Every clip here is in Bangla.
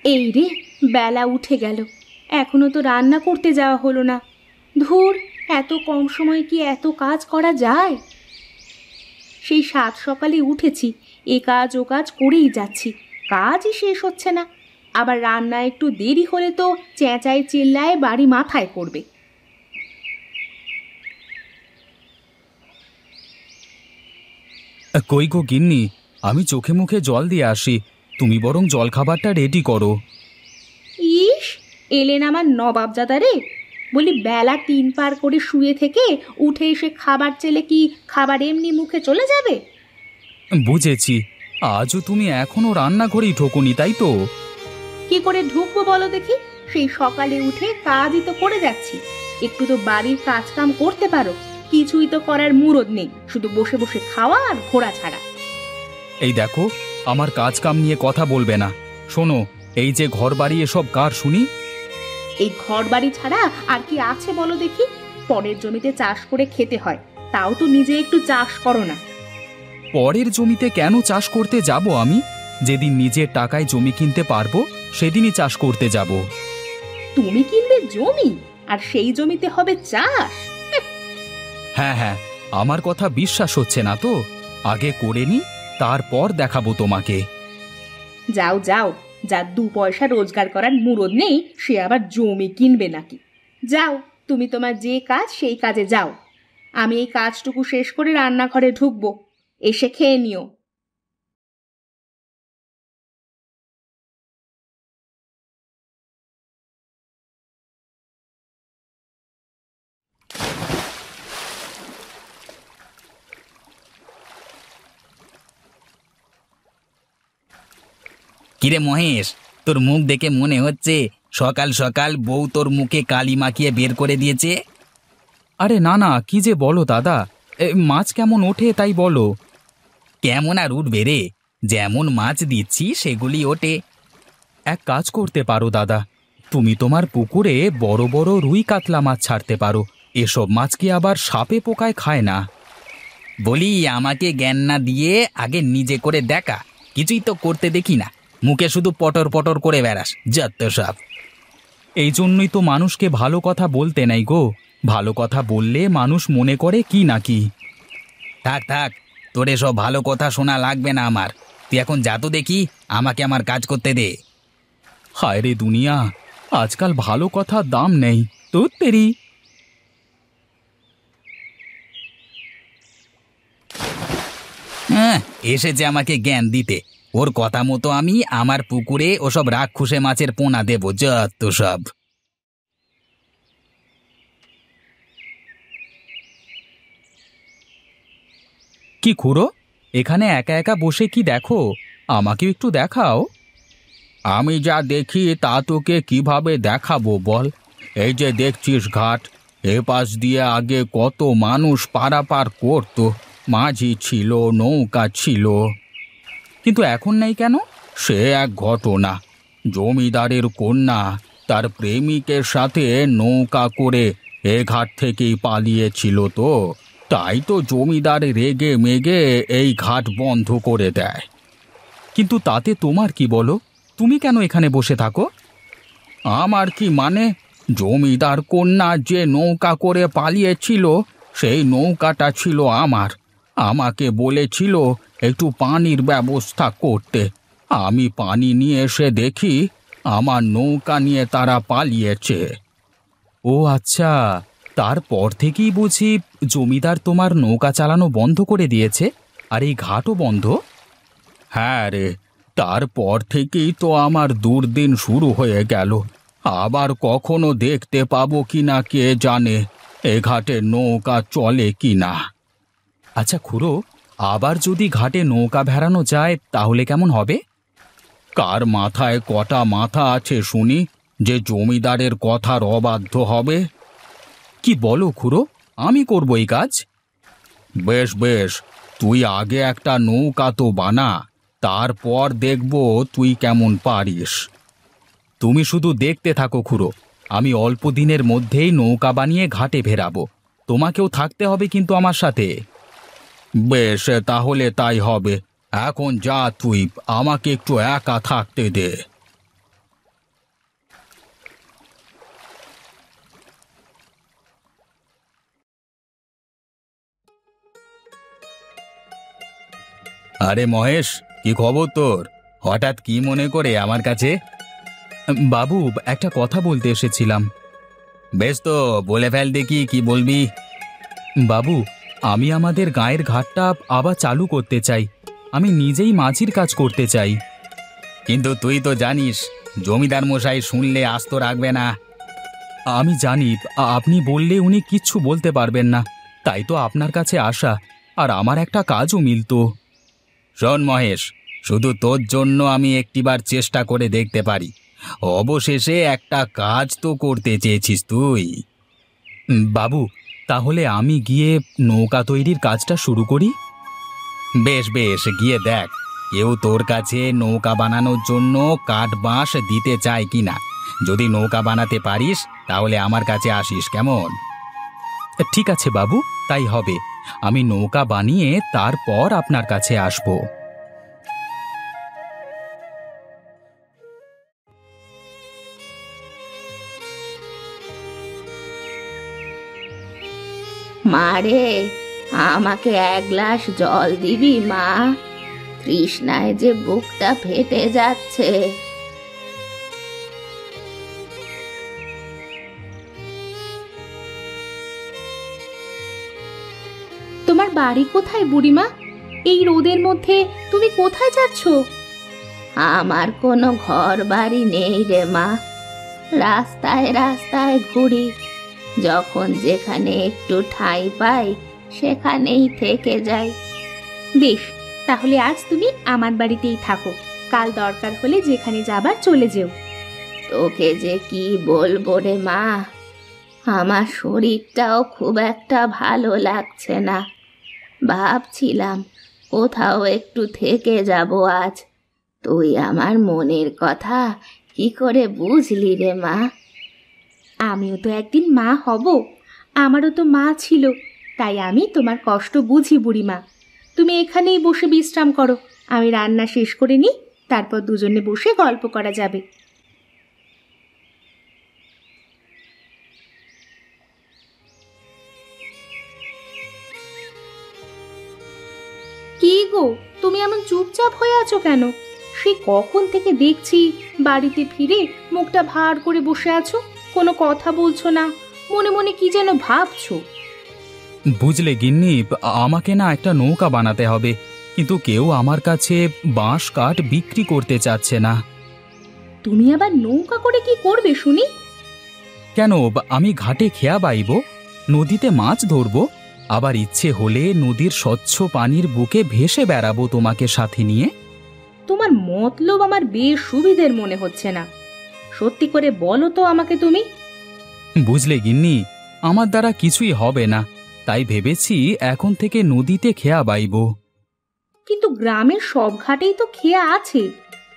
এই রে, বেলা উঠে গেল, এখনো তো রান্না করতে যাওয়া হলো না। ধুর, এত কম সময় কি এত কাজ করা যায়? সেই সাত সকালে উঠেছি, এ কাজ ও কাজ করেই যাচ্ছি, কাজই শেষ হচ্ছে না। আবার রান্না একটু দেরি হলে তো চেঁচায় চিল্লায় বাড়ি মাথায় করবে। কই গো গিন্নি, আমি চোখে মুখে জল দিয়ে আসি, তুমি বরং জলখাবারটা রেডি করো। ইস, এলেন আমার নবাবজাদা রে! বলি, বেলা ৩ পার করে শুয়ে থেকে উঠে এসে খাবার চেলে কি খাবার এমনি মুখে চলে যাবে? বুঝেছি, আজও তুমি এখনো রান্নাঘরেই ঢোকোনি, তাই তো? কি করে ঢুকবো বলো দেখি? সেই সকালে উঠে কাজই তো করে যাচ্ছি। একটু তো বাড়ির কাজ কাম করতে পারো। কিছুই তো করার মুরদ নেই, শুধু বসে বসে খাওয়া আর ঘোরা ছাড়া। এই দেখো, আমার কাজ কাম নিয়ে কথা বলবে না। শোনো, এই যে ঘর বাড়ি এসব কার শুনি? এই ঘর বাড়ি ছাড়া আর কি আছে বলো দেখি? পরের জমিতে চাষ করে খেতে হয়, তাও তো নিজে একটু চাষ করো না। পরের জমিতে কেন চাষ করতে যাব আমি? যেদিন নিজের টাকায় জমি কিনতে পারবো সেদিনই চাষ করতে যাব। তুমি কিনবে জমি, আর সেই জমিতে হবে চাষ? হ্যাঁ হ্যাঁ, আমার কথা বিশ্বাস হচ্ছে না তো? আগে করে নি, তারপর দেখাবো তোমাকে। যাও যাও, যার 2 পয়সা রোজগার করার মুরদ নেই সে আবার জমি কিনবে নাকি? যাও, তুমি তোমার যে কাজ সেই কাজে যাও। আমি এই কাজটুকু শেষ করে রান্নাঘরে ঢুকবো, এসে খেয়ে নিও। কিরে মহেশ, তোর মুখ দেখে মনে হচ্ছে সকাল সকাল বউ তোর মুখে কালি মাখিয়ে বের করে দিয়েছে। আরে না না, কি যে বলো দাদা, মাছ কেমন ওঠে তাই বলো। কেমন আর উঠবে রে, যেমন মাছ দিচ্ছি সেগুলি ওঠে। এক কাজ করতে পারো দাদা, তুমি তোমার পুকুরে বড় বড় রুই কাতলা মাছ ছাড়তে পারো। এসব মাছ কি আবার সাপে পোকায় খায় না? বলি, আমাকে জ্ঞান না দিয়ে আগে নিজে করে দেখা। কিছুই তো করতে দেখি না, মুখে শুধু পটর পটর করে বেড়াস, যত সব। এই জন্যই তো মানুষকে ভালো কথা বলতে নাই গো। ভালো কথা বললে মানুষ মনে করে কি নাকি। থাক থাক, তোর এসব ভালো কথা শোনা লাগবে না আমার। তুই এখন যা তো দেখি, আমাকে আমার কাজ করতে দে। হায় রে দুনিয়া, আজকাল ভালো কথার দাম নেই। তোর তেরি। হ্যাঁ, এসেছে আমাকে জ্ঞান দিতে। ওর কথা মতো আমি আমার পুকুরে ওসব রাক্ষুসে মাছের পোনা দেবো, যত সব। কি খুড়ো, এখানে একা একা বসে কি দেখো? আমাকেও একটু দেখাও। আমি যা দেখি তা তোকে কিভাবে দেখাবো বল? এই যে দেখছিস ঘাট, এ পাশ দিয়ে আগে কত মানুষ পারাপার করতো। মাঝি ছিল, নৌকা ছিল, কিন্তু এখন নেই কেন? সে এক ঘটনা। জমিদারের কন্যা তার প্রেমিকের সাথে নৌকা করে এ ঘাট থেকেই পালিয়েছিল, তো তাই তো জমিদার রেগে মেগে এই ঘাট বন্ধ করে দেয়। কিন্তু তাতে তোমার কি বলো? তুমি কেন এখানে বসে থাকো? আমার কি মানে? জমিদার কন্যা যে নৌকা করে পালিয়েছিল সেই নৌকাটা ছিল আমার। আমাকে বলেছিল একটু পানির ব্যবস্থা করতে। আমি পানি নিয়ে এসে দেখি আমার নৌকা নিয়ে তারা পালিয়েছে। ও আচ্ছা, তারপর থেকেই বুঝি জমিদার তোমার নৌকা চালানো বন্ধ করে দিয়েছে, আর এই ঘাটও বন্ধ? হ্যাঁ রে, তারপর থেকেই তো আমার দুর্দিন শুরু হয়ে গেল। আবার কখনো দেখতে পাবো কিনা কে জানে, এ ঘাটে নৌকা চলে কিনা। আচ্ছা খুড়ো, আবার যদি ঘাটে নৌকা ভেড়ানো যায় তাহলে কেমন হবে? কার মাথায় কটা মাথা আছে শুনি, যে জমিদারের কথার অবাধ্য হবে? কি বলো খুড়ো, আমি করব এই কাজ? বেশ বেশ, তুই আগে একটা নৌকা তো বানা, তারপর দেখব তুই কেমন পারিস। তুমি শুধু দেখতে থাকো খুড়ো, আমি অল্প দিনের মধ্যেই নৌকা বানিয়ে ঘাটে ভেরাবো। তোমাকেও থাকতে হবে কিন্তু আমার সাথে। বেশ, তাহলে তাই হবে। এখন যা তুই, আমাকে একটু একা থাকতে দে। আরে মহেশ, কি খবর তোর? হঠাৎ কি মনে করে আমার কাছে? বাবু, একটা কথা বলতে এসেছিলাম। বেশ তো, বলে ফেল দেখি, কি বলবি? বাবু, আমি আমাদের গায়ের ঘাটটা আবার চালু করতে চাই। আমি নিজেই মাঝির কাজ করতে চাই। কিন্তু তুই তো জানিস, জমিদার মশাই শুনলে আস্ত রাখবে না। আমি জানি, আপনি বললে উনি কিচ্ছু বলতে পারবেন না, তাই তো আপনার কাছে আসা। আর আমার একটা কাজও মিলতো। শোন মহেশ, শুধু তোর জন্য আমি একটিবার চেষ্টা করে দেখতে পারি। অবশেষে একটা কাজ তো করতে চেয়েছিস তুই। বাবু, তাহলে আমি গিয়ে নৌকা তৈরির কাজটা শুরু করি। বেশ বেশ, গিয়ে দেখ কেউ তোর কাছে নৌকা বানানোর জন্য কাঠ বাঁশ দিতে চায় কিনা। যদি নৌকা বানাতে পারিস তাহলে আমার কাছে আসিস, কেমন? ঠিক আছে বাবু, তাই হবে। আমি নৌকা বানিয়ে তারপর আপনার কাছে আসব। মারে, আমাকে এক গ্লাস জল দিবি মা? তৃষ্ণায় যে বুকটা ফেটে যাচ্ছে। তোমার বাড়ি কোথায় বুড়িমা? এই রোদের মধ্যে তুমি কোথায় যাচ্ছ? আমার কোনো ঘর বাড়ি নেই রে মা, রাস্তায় রাস্তায় ঘুরি। যখন যেখানে একটু ঠাঁই পাই সেখানেই থেকে যাই। বেশ, তাহলে আজ তুমি আমার বাড়িতেই থাকো, কাল দরকার হলে যেখানে যাবার চলে যেও। তোকে যে কি বলবো রে মা, আমার শরীরটাও খুব একটা ভালো লাগছে না। ভাবছিলাম কোথাও একটু থেকে যাব আজ। তুই আমার মনের কথা কি করে বুঝলি রে মা? আমিও তো একদিন মা হব, আমারও তো মা ছিল, তাই আমি তোমার কষ্ট বুঝি বুড়িমা। তুমি এখানেই বসে বিশ্রাম করো, আমি রান্না শেষ করে নিই, তারপর দুজনে বসে গল্প করা যাবে। কি গো, তুমি এমন চুপচাপ হয়ে আছো কেন? সে কখন থেকে দেখছি বাড়িতে ফিরে মুখটা ভার করে বসে আছো, কোনো কথা বলছো না, মনে মনে কি যেন ভাবছো। বুঝলে গিন্নি, আমাকে না একটা নৌকা বানাতে হবে, কিন্তু কেউ আমার কাছে বাঁশ কাঠ বিক্রি করতে চাচ্ছে না। তুমি আবার নৌকা করে কি করবে শুনি? কেন, আমি ঘাটে খেয়া বাইব, নদীতে মাছ ধরবো, আবার ইচ্ছে হলে নদীর স্বচ্ছ পানির বুকে ভেসে বেড়াবো তোমাকে সাথে নিয়ে। তোমার মতলব আমার বেশ সুবিধের মনে হচ্ছে না। সত্যি করে বলো তো আমাকে তুমি। বুঝলে গিন্নি, আমার দ্বারা কিছুই হবে না, তাই ভেবেছি এখন থেকে নদীতে খেয়া বাইব। কিন্তু গ্রামের সব ঘাটেই তো খেয়া আছে,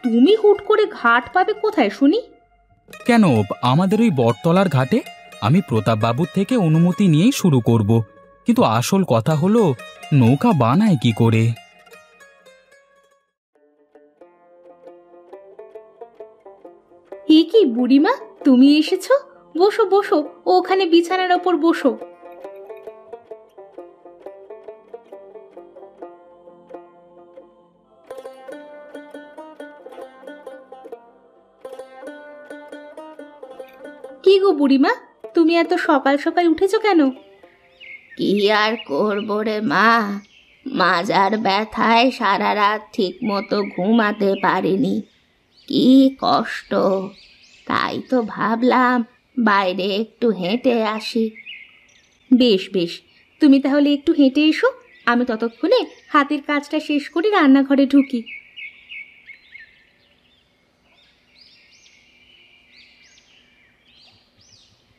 তুমি হুট করে ঘাট পাবে কোথায় শুনি? কেন, আমাদের ওই বটতলার ঘাটে। আমি প্রতাপবাবুর থেকে অনুমতি নিয়েই শুরু করব, কিন্তু আসল কথা হলো নৌকা বানায় কি করে। এ কি বুড়িমা, তুমি এসেছো? বসো বসো, ওখানে বিছানার ওপর বসো। কি গো বুড়িমা, তুমি এত সকাল সকাল উঠেছো কেন? কি আর করবো রে মা, মাজার ব্যথায় সারা রাত ঠিক মতো ঘুমাতে পারিনি। কি কষ্ট, তাই তো ভাবলাম বাইরে একটু হেঁটে আসি। বেশ বেশ, তুমি তাহলে একটু হেঁটে এসো, আমি ততক্ষণে হাতের কাজটা শেষ করে রান্নাঘরে ঢুকি।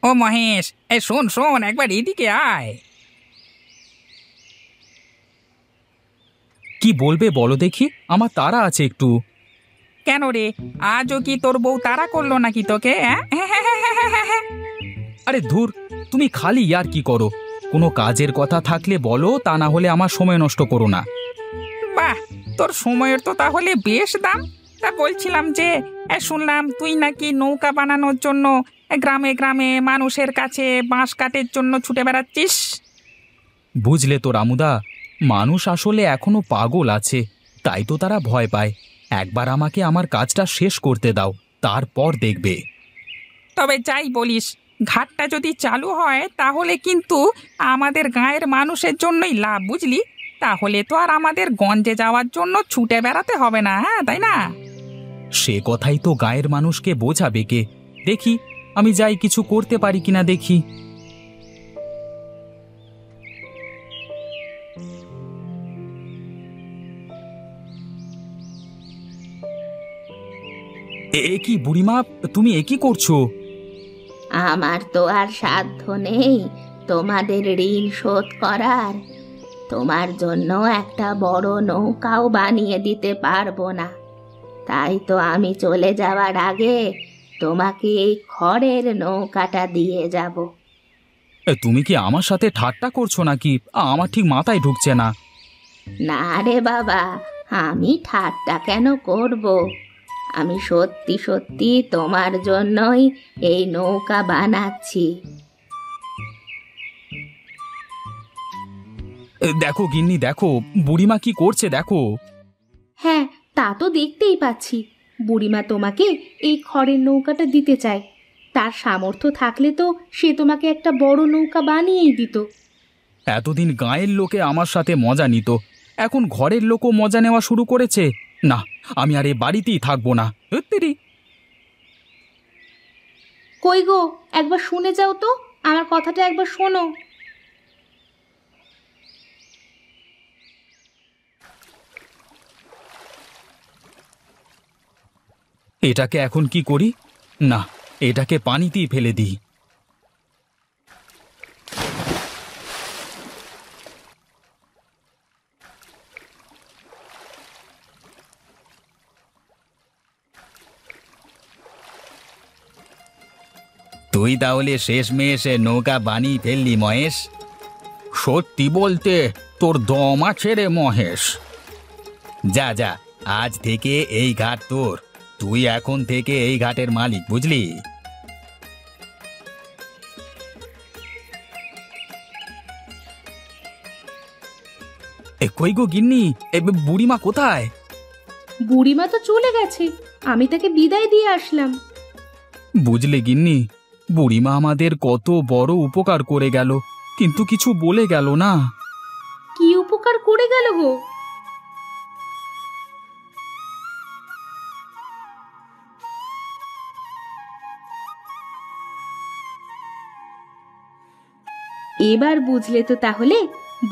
ও মহেশ, এই শোন শোন, একবার এদিকে আয়। কি বলবে বলো দেখি, আমার তাড়া আছে একটু। কেন রে, আজও কি তোর বউ তাড়া করলো নাকি তোকে? আরে ধুর, তুমি খালি আর কি করো? কোনো কাজের কথা থাকলে বলো, তা না হলে আমার সময় নষ্ট করো না। বাহ, তোর সময়ের তো তাহলে বেশ দাম। তা বলছিলাম যে, শুনলাম তুই নাকি নৌকা বানানোর জন্য গ্রামে গ্রামে মানুষের কাছে বাঁশ কাঠের জন্য ছুটে বেড়াচ্ছিস। বুঝলে তো রামুদা, মানুষ আসলে এখনো পাগল আছে, তাই তো তারা ভয় পায়। একবার আমাকে আমার কাজটা শেষ করতে দাও, তারপর দেখবে। তবে যাই বলিস, ঘাটটা যদি চালু হয় তাহলে কিন্তু আমাদের গাঁয়ের মানুষের জন্যই লাভ, বুঝলি? তাহলে তো আর আমাদের গঞ্জে যাওয়ার জন্য ছুটে বেড়াতে হবে না, হ্যাঁ তাই না? সে কথাই তো গায়ের মানুষকে বোঝাবে কে। দেখি আমি যাই, কিছু করতে পারি কিনা দেখি। এ কি বুড়িমা, তুমি এ কি করছো? আমার তো আর সাধ্য নেই তোমাদের ঋণ শোধ করার। তোমার জন্য একটা বড় নৌকাও বানিয়ে দিতে পারবো না। তাই তো আমি চলে যাওয়ার আগে তোমাকে এই খড়ের নৌকাটা দিয়ে যাব। তুমি কি আমার সাথে ঠাট্টা করছো নাকি? আমার ঠিক মাথায় ঢুকছে না। না রে বাবা, আমি ঠাট্টা কেন করব? আমি সত্যি সত্যি তোমার জন্যই এই নৌকা বানাচ্ছি। দেখো গিন্নি, দেখো বুড়িমা কি করছে দেখো। হ্যাঁ, তা তো দেখতেই পাচ্ছি। বুড়িমা তোমাকে এই খড়ের নৌকাটা দিতে চায়। তার সামর্থ্য থাকলে তো সে তোমাকে একটা বড় নৌকা বানিয়েই দিত। এতদিন গাঁয়ের লোকে আমার সাথে মজা নিত, এখন ঘরের লোকও মজা নেওয়া শুরু করেছে। না, আমি আর এ বাড়িতেই থাকবো না। ধুত্তেরি। কই গো, একবার শুনে যাও তো, আমার কথাটা একবার শোনো। এটাকে এখন কি করি? না, এটাকে পানিতেই ফেলে দিই। তুই তাহলে শেষমেশ নৌকা বানিয়ে ফেললি মহেশ? সত্যি বলতে তোর দম আছে রে মহেশ। যা যা, আজ থেকে এই ঘাট তোর। তুই এখন থেকে এই ঘাটের মালিক, বুঝলি? কই গো গিন্নি, বুড়িমা কোথায়? বুড়িমা তো চলে গেছে, আমি তাকে বিদায় দিয়ে আসলাম। বুঝলে গিন্নি, বুড়িমা আমাদের কত বড় উপকার করে গেল, কিন্তু কিছু বলে গেল না। কি উপকার করে গেল গো? এবার বুঝলে তো তাহলে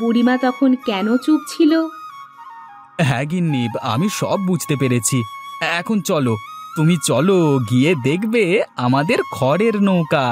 বুড়িমা তখন কেন চুপ ছিল? হ্যাঁ গিন্নি, আমি সব বুঝতে পেরেছি। এখন চলো, তুমি চলো, গিয়ে দেখবে আমাদের খড়ের নৌকা।